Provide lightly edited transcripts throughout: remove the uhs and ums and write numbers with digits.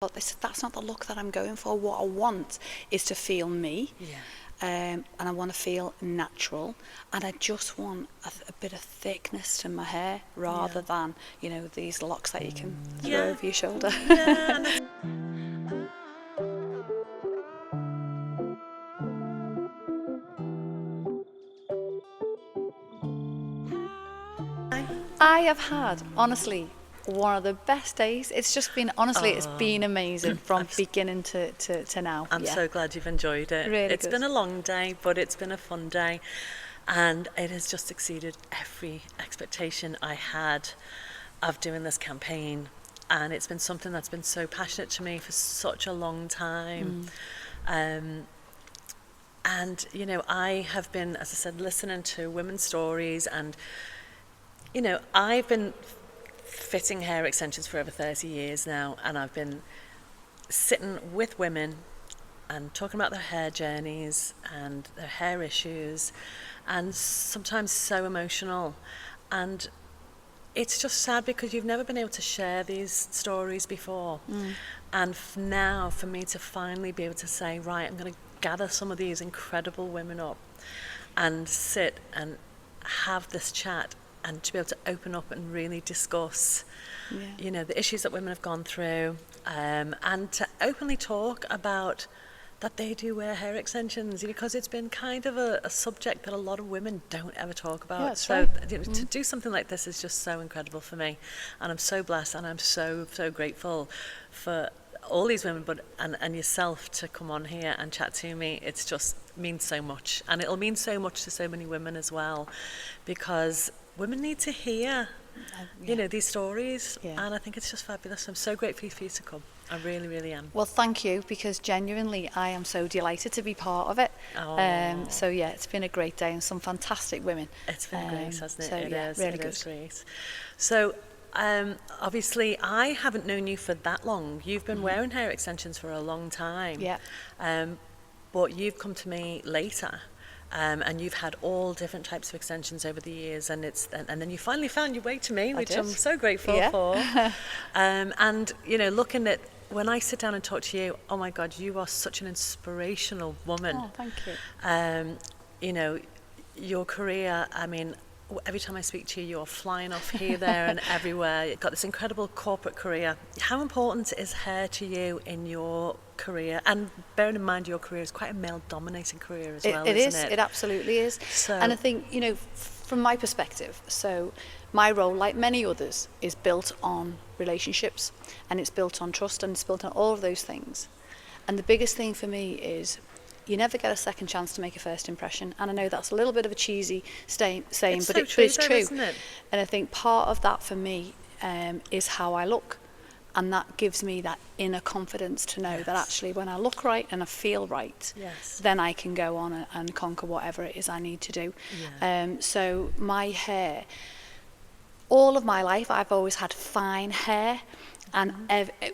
thought, that's not the look that I'm going for. What I want is to feel me. Yeah. And I want to feel natural, and I just want a bit of thickness to my hair rather than, you know, these locks that you can throw over your shoulder. Yeah. I have had, honestly, one of the best days. It's just been, honestly, it's been amazing from beginning to now. I'm so glad you've enjoyed it. Really It's good. been a long day, but it's been a fun day, and it has just exceeded every expectation I had of doing this campaign. And it's been something that's been so passionate to me for such a long time. And, you know, I have been, as I said, listening to women's stories, and, you know, I've been fitting hair extensions for over 30 years now, and I've been sitting with women and talking about their hair journeys and their hair issues, and sometimes so emotional. And it's just sad because you've never been able to share these stories before. And now for me to finally be able to say, right, I'm going to gather some of these incredible women up and sit and have this chat, and to be able to open up and really discuss, you know, the issues that women have gone through, and to openly talk about that they do wear hair extensions, because it's been kind of a subject that a lot of women don't ever talk about. Yeah, that's so right. You know, to do something like this is just so incredible for me, and I'm so blessed, and I'm so grateful for all these women, but and yourself to come on here and chat to me. It's just means so much, and it'll mean so much to so many women as well, because women need to hear you know, these stories, and I think it's just fabulous. I'm so grateful for you to come. I really, really am. Well, thank you, because genuinely I am so delighted to be part of it. So yeah, it's been a great day, and some fantastic women. It's been great, hasn't it? So It yeah, is, really it good. is great. So obviously I haven't known you for that long. You've been wearing hair extensions for a long time. Yeah. But you've come to me later. And you've had all different types of extensions over the years, and then you finally found your way to me, which I'm so grateful for. And you know, looking at, when I sit down and talk to you, oh my God, you are such an inspirational woman. Oh, thank you. You know, your career, I mean, every time I speak to you, you're flying off here, there and everywhere. You've got this incredible corporate career. How important is hair to you in your career? And bearing in mind your career is quite a male-dominated career as well, isn't it? It absolutely is. So, and I think, you know, from my perspective, so my role, like many others, is built on relationships, and it's built on trust, and it's built on all of those things. And the biggest thing for me is, you never get a second chance to make a first impression. And I know that's a little bit of a cheesy saying, but it's true. Isn't it? And I think part of that for me is how I look. And that gives me that inner confidence to know that actually when I look right and I feel right, then I can go on and conquer whatever it is I need to do. So my hair, all of my life, I've always had fine hair. And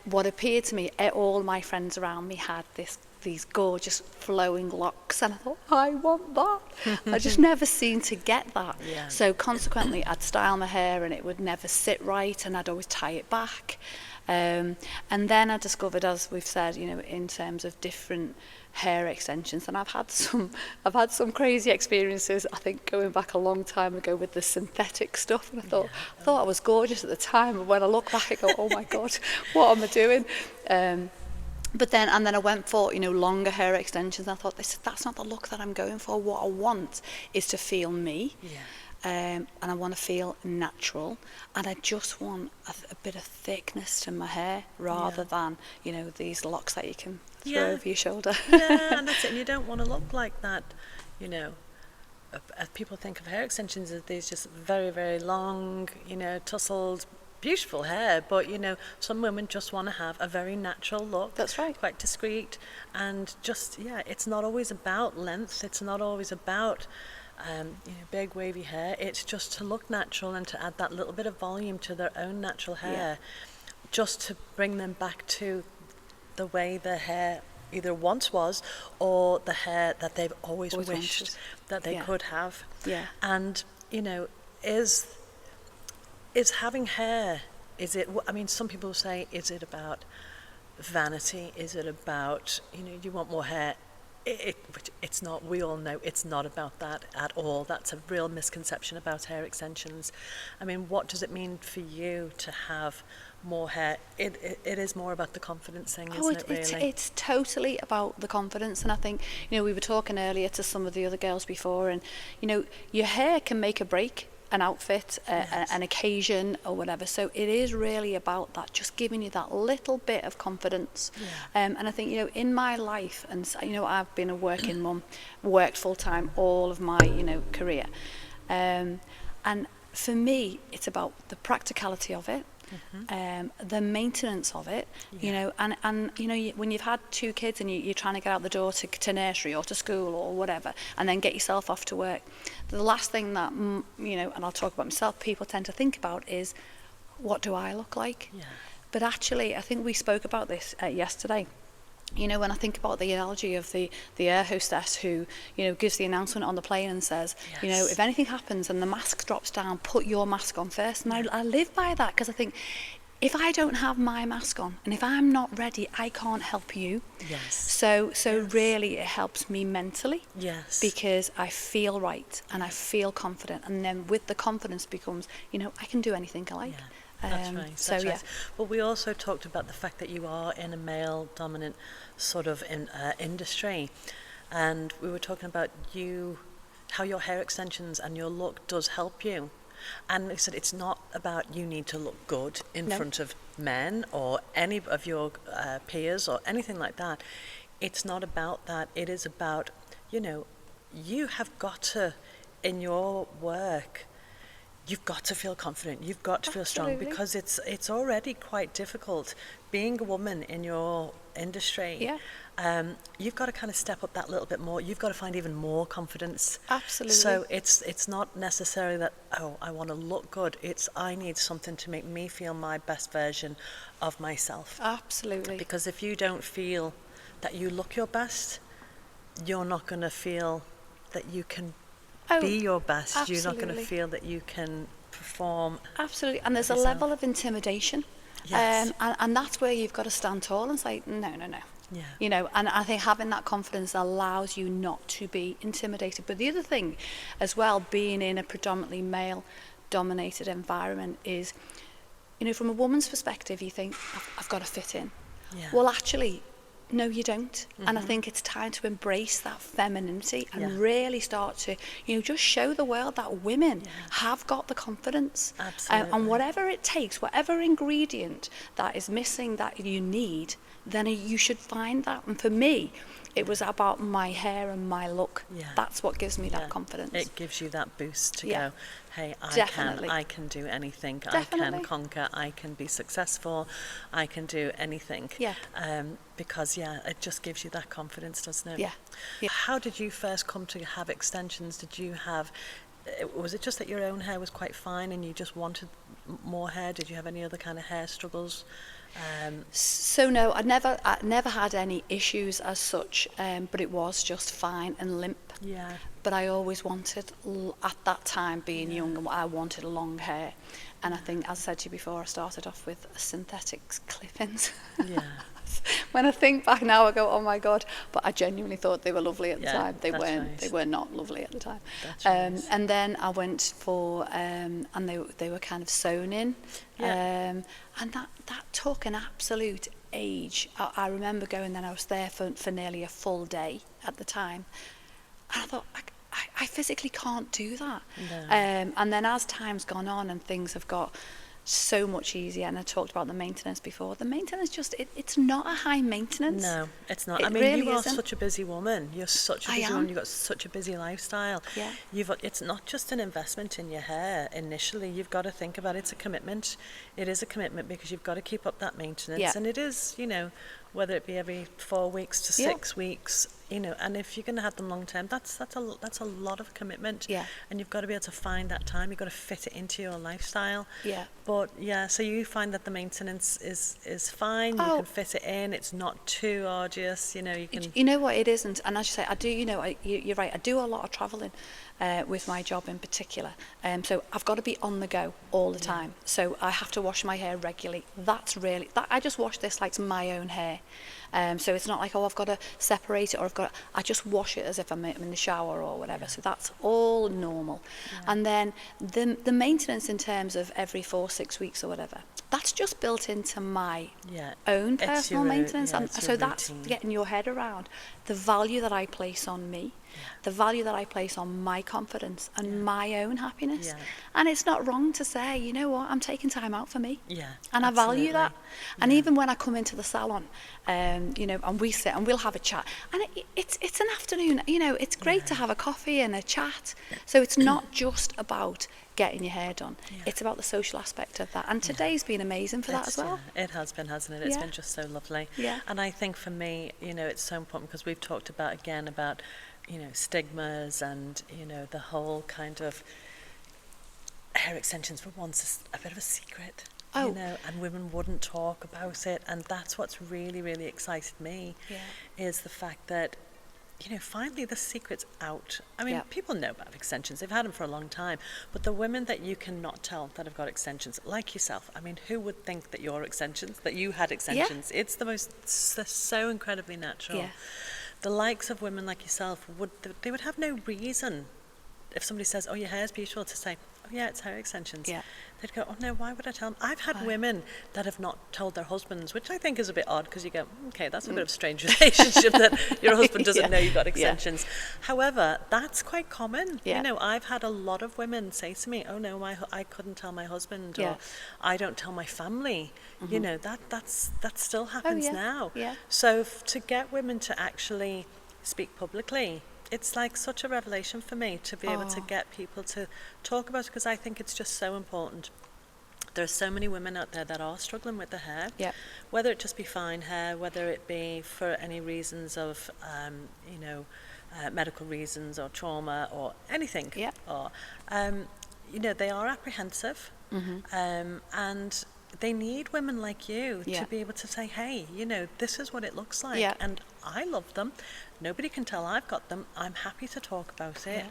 what appeared to me, all my friends around me had these gorgeous flowing locks, and I thought, I want that. I just never seemed to get that. So consequently, I'd style my hair and it would never sit right, and I'd always tie it back. And then I discovered, as we've said, you know, in terms of different hair extensions, and I've had some crazy experiences, I think, going back a long time ago with the synthetic stuff, and I thought I was gorgeous at the time, but when I look back I go, oh my God, what am I doing? But then I went for, you know, longer hair extensions, and I thought, that's not the look that I'm going for. What I want is to feel me. And I want to feel natural, and I just want a bit of thickness to my hair rather than, you know, these locks that you can throw over your shoulder. And that's it. And you don't want to look like that, you know. People think of hair extensions as these just very, very long, you know, tousled, beautiful hair, but you know, some women just want to have a very natural look. That's right. Quite discreet, and just it's not always about length. It's not always about you know, big wavy hair. It's just to look natural and to add that little bit of volume to their own natural hair, just to bring them back to the way their hair either once was, or the hair that they've always wished that they could have. And you know, is having hair, is it, I mean, some people say, is it about vanity? Is it about, you want more hair? Which it's not. We all know it's not about that at all. That's a real misconception about hair extensions. I mean, what does it mean for you to have more hair? It is more about the confidence thing, isn't it, really? It's totally about the confidence. And I think, we were talking earlier to some of the other girls before, and, your hair can make or break an outfit, an occasion or whatever. So it is really about that, just giving you that little bit of confidence. And I think, in my life, and I've been a working mum, worked full time all of my, career. And for me, it's about the practicality of it. The maintenance of it, and when you've had 2 kids and you're trying to get out the door to nursery or to school or whatever, and then get yourself off to work, the last thing that, and I'll talk about myself, people tend to think about is, what do I look like? But actually, I think we spoke about this yesterday. When I think about the analogy of the air hostess who, gives the announcement on the plane and says, if anything happens and the mask drops down, put your mask on first. And I live by that, because I think, if I don't have my mask on and if I'm not ready, I can't help you. So really it helps me mentally. Because I feel right and I feel confident. And then with the confidence becomes, I can do anything I like. That's right. Well, we also talked about the fact that you are in a male-dominant sort of industry, and we were talking about how your hair extensions and your look does help you. And we said it's not about you need to look good in front of men or any of your peers or anything like that. It's not about that. It is about, you have got to, in your work, you've got to feel confident. You've got to feel strong, because it's already quite difficult being a woman in your industry. You've got to kind of step up that little bit more. You've got to find even more confidence. So it's not necessarily that, I want to look good. It's, I need something to make me feel my best version of myself. Because if you don't feel that you look your best, you're not going to feel that you can be your best. You're not going to feel that you can perform. And there's a level of intimidation. And that's where you've got to stand tall and say, no. And I think having that confidence allows you not to be intimidated. But the other thing as well, being in a predominantly male-dominated environment is, from a woman's perspective, you think, I've got to fit in. Well, actually, no, you don't. And I think it's time to embrace that femininity and really start to, just show the world that women have got the confidence. And whatever it takes, whatever ingredient that is missing that you need, then you should find that. And for me, it was about my hair and my look. That's what gives me that confidence. It gives you that boost to go, hey, I can do anything. I can conquer. I can be successful. I can do anything. Because it just gives you that confidence, doesn't it? How did you first come to have extensions? Did you have, was it just that your own hair was quite fine and you just wanted more hair? Did you have any other kind of hair struggles? So no, I never had any issues as such, but it was just fine and limp. But I always wanted, at that time being young, I wanted long hair. And I think, as I said to you before, I started off with synthetic clip-ins. When I think back now, I go, oh my God, but I genuinely thought they were lovely at the time. They weren't. Nice. They were not lovely at the time. Nice. And then I went for, and they were kind of sewn in. And that took an absolute age. I remember going, then I was there for nearly a full day at the time. And I thought, I physically can't do that. And then as time's gone on and things have got so much easier, and I talked about the maintenance before. The maintenance it's not a high maintenance. No, it's not. I mean, really you are such a busy woman. You're such a busy woman. You've got such a busy lifestyle. It's not just an investment in your hair initially. You've got to think about it's a commitment. It is a commitment because you've got to keep up that maintenance. And it is, whether it be every 4 weeks to 6 weeks, you know, and if you're going to have them long term, that's a lot of commitment. Yeah. And you've got to be able to find that time. You've got to fit it into your lifestyle. Yeah. But yeah, so you find that the maintenance is fine. You can fit it in. It's not too arduous. You know, you can. You know what, it isn't. And as you say, I do. You know, you're right. I do a lot of travelling with my job in particular. So I've got to be on the go all the time. So I have to wash my hair regularly. That's really that. I just wash this like it's my own hair. So it's not like, oh, I've got to separate it, or I just wash it as if I'm in the shower or whatever. So that's all normal. And then the maintenance in terms of every 4-6 weeks or whatever, that's just built into my own personal maintenance. And so that's getting your head around the value that I place on me, the value that I place on my confidence and my own happiness. And it's not wrong to say, you know what, I'm taking time out for me. And I value that. And even when I come into the salon, you know, and we sit and we'll have a chat, and it's an afternoon, you know, it's great to have a coffee and a chat. So it's not just about getting your hair done. It's about the social aspect of that. And today's been amazing for that as well. It has been, hasn't it? It's been just so lovely. And I think for me, you know, it's so important because we've talked about, you know, stigmas and, you know, the whole kind of hair extensions were once a bit of a secret. You know, and women wouldn't talk about it, and that's what's really, really excited me, is the fact that, you know, finally the secret's out. I mean, people know about extensions, they've had them for a long time, but the women that you cannot tell that have got extensions, like yourself, I mean, who would think that you had extensions? It's they're so incredibly natural. The likes of women like yourself, they would have no reason, if somebody says, oh, your hair's beautiful, to say, oh yeah, it's hair extensions. They'd go, oh no, why would I tell them? I've had women that have not told their husbands, which I think is a bit odd, because you go, okay, that's a bit of a strange relationship that your husband doesn't know you've got extensions. However, that's quite common. You know, I've had a lot of women say to me, oh no, I couldn't tell my husband, or I don't tell my family. You know, that still happens now. So to get women to actually speak publicly, it's like such a revelation for me to be able to get people to talk about it, because I think it's just so important. There are so many women out there that are struggling with their hair, whether it just be fine hair, whether it be for any reasons of, you know, medical reasons or trauma or anything. Or, you know, they are apprehensive, and they need women like you to be able to say, hey, you know, this is what it looks like, and I love them. Nobody can tell I've got them. I'm happy to talk about it.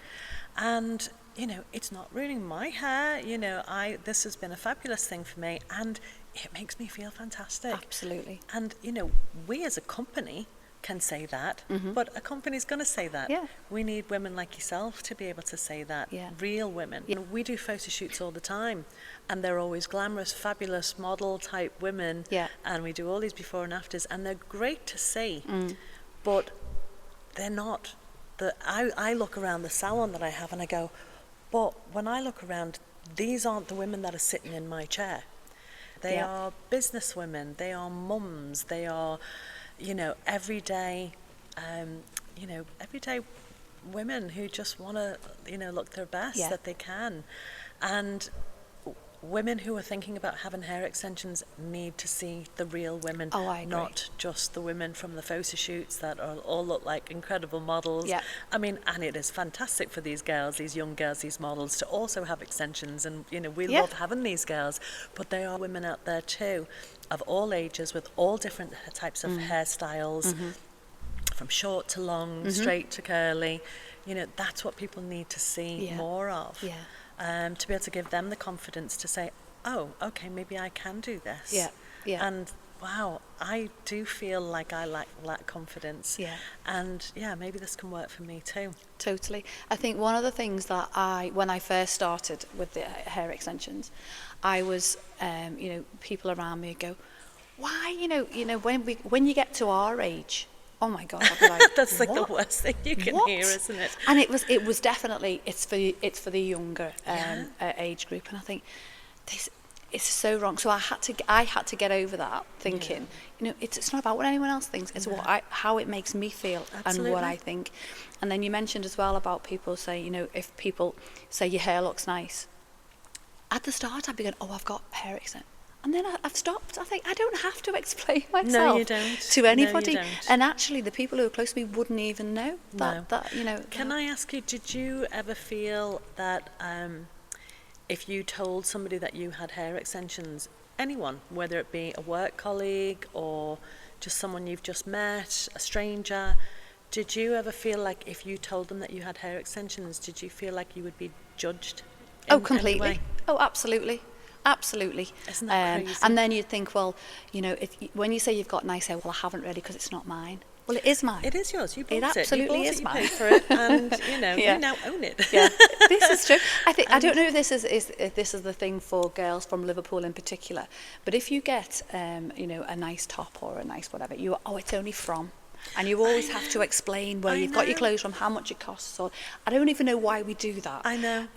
And, you know, it's not ruining my hair. You know, this has been a fabulous thing for me, and it makes me feel fantastic. Absolutely. And, you know, we as a company can say that, but a company's going to say that. We need women like yourself to be able to say that, real women. You know, we do photo shoots all the time, and they're always glamorous, fabulous model type women, and we do all these before and afters, and they're great to see, but they're not. I look around the salon that I have and I go, but when I look around, these aren't the women that are sitting in my chair. They are business women, they are mums, they are, you know, everyday women who just want to, you know, look their best that they can. And women who are thinking about having hair extensions need to see the real women, not just the women from the photo shoots that all look like incredible models. I mean, and it is fantastic for these girls, these young girls, these models to also have extensions, and, you know, we love having these girls, but there are women out there too, of all ages, with all different types of hairstyles, from short to long, straight to curly. You know, that's what people need to see more of. To be able to give them the confidence to say, oh, okay, maybe I can do this. And wow, I do feel like I lack confidence. And maybe this can work for me too. Totally. I think one of the things that when I first started with the hair extensions, I was, you know, people around me would go, why, you know, when you get to our age, oh my God, I'd be like, that's like the worst thing you can hear, isn't it? And it was definitely, it's for the younger age group, and I think this is so wrong. So I had to get over that thinking, you know, it's not about what anyone else thinks, it's how it makes me feel. Absolutely. And what I think. And then you mentioned as well about people saying, you know, if people say your hair looks nice, at the start I'd be going, oh, I've got hair extensions. And then I've stopped. I think I don't have to explain myself No, you don't. to anybody. No, you don't. And actually, the people who are close to me wouldn't even know No. that you know. Can I ask you, did you ever feel that if you told somebody that you had hair extensions, anyone, whether it be a work colleague or just someone you've just met, a stranger, did you ever feel like if you told them that you had hair extensions, did you feel like you would be judged in Completely. any way? Oh, absolutely. Absolutely. Isn't that crazy? And then you'd think, well, you know, when you say you've got nice hair, well, I haven't really because it's not mine. Well, it is mine. It is yours. You bought it. It absolutely is you mine. paid for it, and you know Yeah. you now own it. Yeah, this is true. I don't know if this is the thing for girls from Liverpool in particular, but if you get you know, a nice top or a nice whatever, it's only from. And you always have to explain where you've got your clothes from, how much it costs. Or I don't even know why we do that. I know.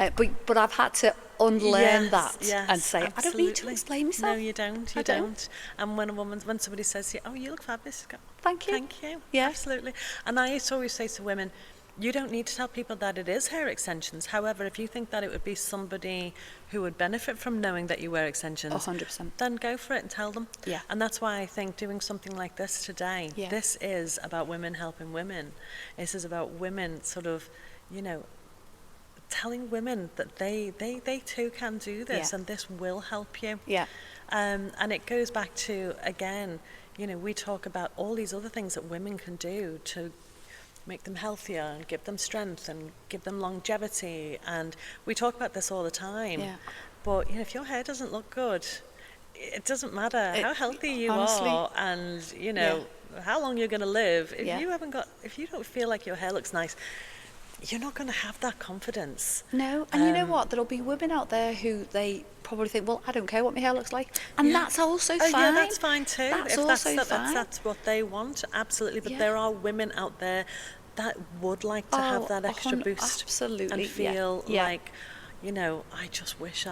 But I've had to unlearn that and say, absolutely. I don't need to explain myself. No, you don't. You don't. And when somebody says to you, "Oh, you look fabulous," you go, Thank you. Thank you. Yeah. Absolutely. And I used to always say to women, you don't need to tell people that it is hair extensions. However, if you think that it would be somebody who would benefit from knowing that you wear extensions, 100%. then go for it and tell them. Yeah. And that's why I think doing something like this today, Yeah. this is about women helping women. This is about women sort of, you know, telling women that they too can do this, Yeah. and this will help you. Yeah. And it goes back to, again, you know, we talk about all these other things that women can do to make them healthier and give them strength and give them longevity, and we talk about this all the time. Yeah. But you know, if your hair doesn't look good, it doesn't matter how healthy you honestly, are, and you know how long you're going to live. If Yeah. if you don't feel like your hair looks nice, you're not going to have that confidence. No, and you know what? There'll be women out there who they probably think, well, I don't care what my hair looks like, and that's also fine. Yeah, that's fine too. That's if also that's, fine. That's what they want, absolutely. But Yeah. there are women out there that would like to have that extra boost, absolutely, and feel yeah. like, you know, I just wish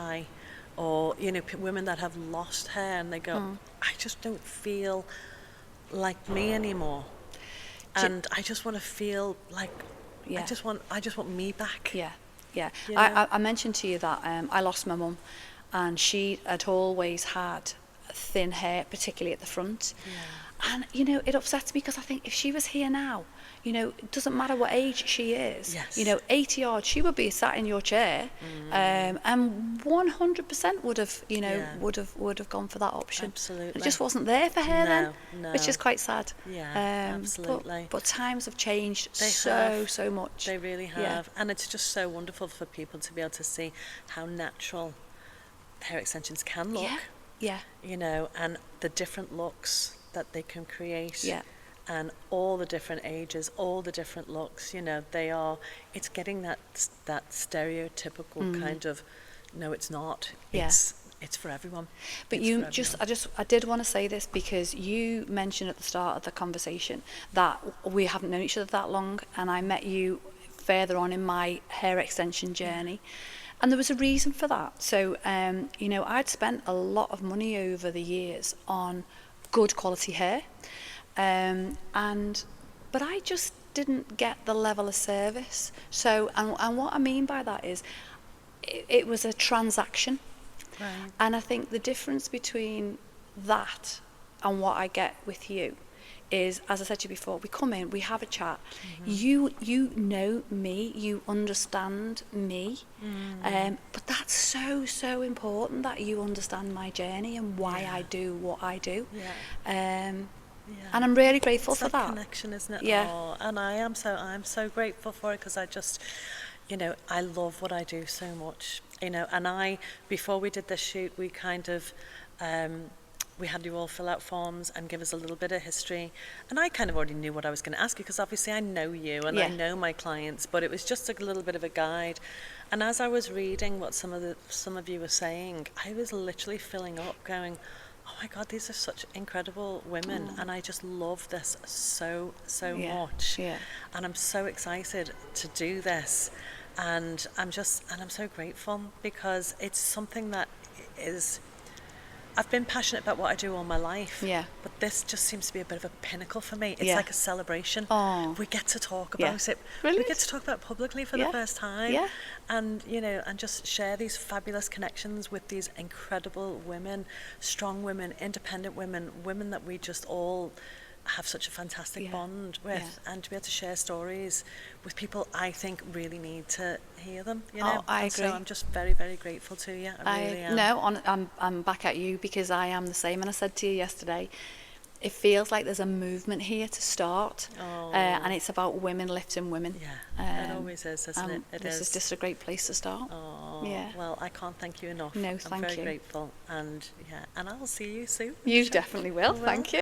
or you know, women that have lost hair and they go, I just don't feel like me anymore, and I just want to feel like. Yeah. I just want me back. Yeah, yeah. You know? I mentioned to you that I lost my mum, and she had always had thin hair, particularly at the front. Yeah. And you know, it upsets me because I think if she was here now, you know, it doesn't matter what age she is. Yes. You know, 80 odd, she would be sat in your chair, and 100% would have, you know, would have gone for that option. Absolutely. It just wasn't there for her then, No. which is quite sad. Yeah, absolutely. But times have changed They so much. They really have. Yeah. And it's just so wonderful for people to be able to see how natural hair extensions can look. Yeah. You know, and the different looks that they can create. Yeah. And all the different ages, all the different looks, you know, it's getting that stereotypical kind of, no, it's not. Yeah. It's for everyone. But I did want to say this because you mentioned at the start of the conversation that we haven't known each other that long, and I met you further on in my hair extension journey. And there was a reason for that. So, you know, I'd spent a lot of money over the years on good quality hair. But I just didn't get the level of service. So, and what I mean by that is it was a transaction. Right. And I think the difference between that and what I get with you is, as I said to you before, we come in, we have a chat. You know me, you understand me. But that's so important that you understand my journey and why I do what I do. And I'm really grateful for that connection, isn't it? Yeah. Oh, and I'm so grateful for it, because I just, you know, I love what I do so much, you know. And before we did this shoot, we kind of we had you all fill out forms and give us a little bit of history, and I kind of already knew what I was going to ask you, because obviously I know you and I know my clients, but it was just a little bit of a guide. And as I was reading what some of you were saying, I was literally filling up going, oh my God, these are such incredible women, and I just love this so much. Yeah. And I'm so excited to do this, and I'm so grateful, because it's something that is I've been passionate about what I do all my life. Yeah. But this just seems to be a bit of a pinnacle for me. It's Yeah. like a celebration. Oh. We get to talk Yeah. about it. Brilliant. We get to talk about it publicly for Yeah. the first time. Yeah. And, you know, and just share these fabulous connections with these incredible women, strong women, independent women, women that we just all have such a fantastic Yeah. bond with, and to be able to share stories with people I think really need to hear them, you know. Oh, I And agree. so I'm just very, very grateful to you. I really am. No, I'm back at you, because I am the same. And I said to you yesterday, it feels like there's a movement here to start, and it's about women lifting women. Yeah, it always is, isn't it? It this is just a great place to start. Oh, yeah. Well, I can't thank you enough. No, I'm thank very you. grateful, and yeah, and I'll see you soon. You Sure. definitely will. I will. Thank you.